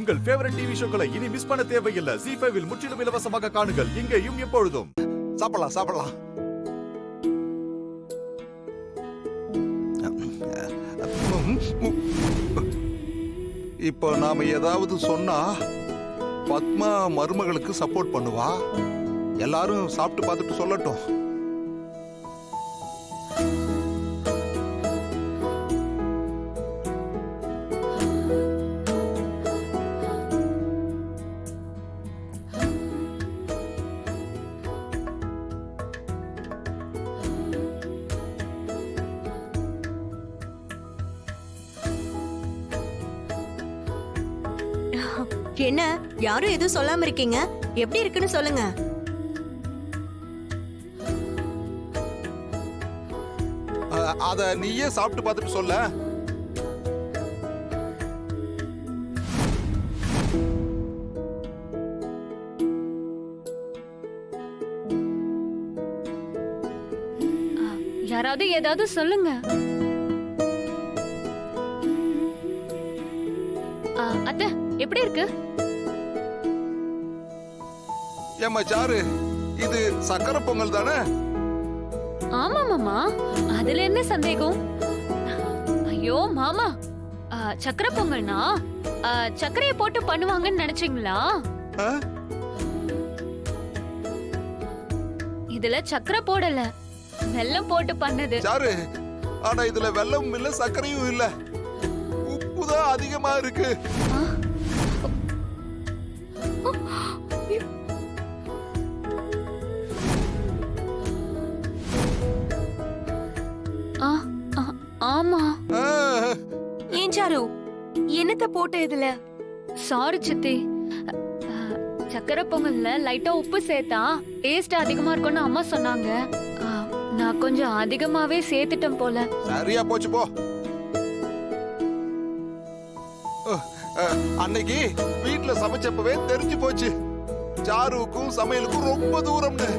உங்கள் favourite TV ஷோக்களை இனி miss பண்ண தேவையில்லை. ZEE5 இல் முற்றிலும் இலவசமாக காணுங்கள். இங்கேயும் எப்பொழுதும். சாப்பிடலாம் சாப்பிடலாம். இப்போ நாம ஏதாவது சொன்னா பத்மா மருமகளுக்கு சப்போர்ட் பண்ணுவா. எல்லாரும் சாப்பிட்டு பார்த்துட்டு சொல்லட்டும். என்ன யாரும் எதுவும் சொல்லாம இருக்கீங்க? எப்படி இருக்குன்னு சொல்லுங்க. அத நீயே சாப்பிட்டு பார்த்துட்டு சொல்ல. யாராவது ஏதாவது சொல்லுங்க. அத்தை எப்படி இருக்கு? ஏம்மா சாரு, இது சக்கரை பொங்கல் தானே? ஆமா மாமா, அதுல என்ன சந்தேகம்? ஐயோ மாமா, சக்கரை பொங்கல்னா சக்கரையை போட்டு பண்ணுவாங்கன்னு நினைச்சீங்களா? இதுல சக்கரை போடல, வெல்லம் போட்டு பண்ணது. சாரு, ஆனா இதுல வெல்லமும் இல்ல சர்க்கரையும் இல்ல, உப்புதான் அதிகமா இருக்கு. ஆமா. ஏன் சாரு, என்னத்த போட்ட இதுல? சாரி சித்தி, சக்கரை பொங்கல்ல லைட்டா உப்பு சேர்த்தா டேஸ்ட் அதிகமா இருக்கும்னு அம்மா சொன்னாங்க. நான் கொஞ்சம் அதிகமாவே சேர்த்துட்டேன் போல. சரியா போச்சு போ. அன்னைக்கு வீட்டுல சமைச்சப்பவே தெரிஞ்சு போச்சு சாருக்கும் சமையலுக்கும் ரொம்ப தூரம்னு.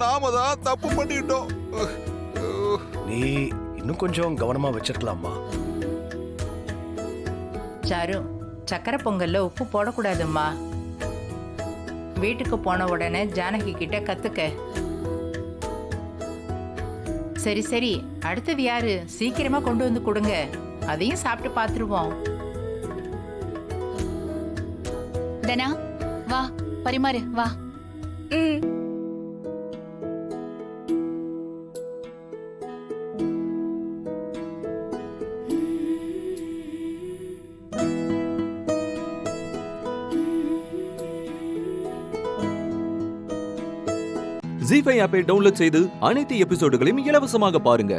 நாம தான் தப்பு பண்ணிட்டோம். நீ இன்னும் கொஞ்சம் கவனமா வச்சிருக்கலாமா? சாரு, சக்கரை பொங்கல்ல உப்பு போடக்கூடாதும்மா. வீட்டுக்கு போன உடனே ஜானகி கிட்ட கத்துக்க. சரி சரி, அடுத்தது யாரு? சீக்கிரமா கொண்டு வந்து கொடுங்க, அதையும் சாப்பிட்டு பாத்துருவோம். தனா வா, பரிமாறு வா. ZEE5 ஆப்பை டவுன்லோட் செய்து அனைத்து எபிசோடுகளையும் இலவசமாக பாருங்க.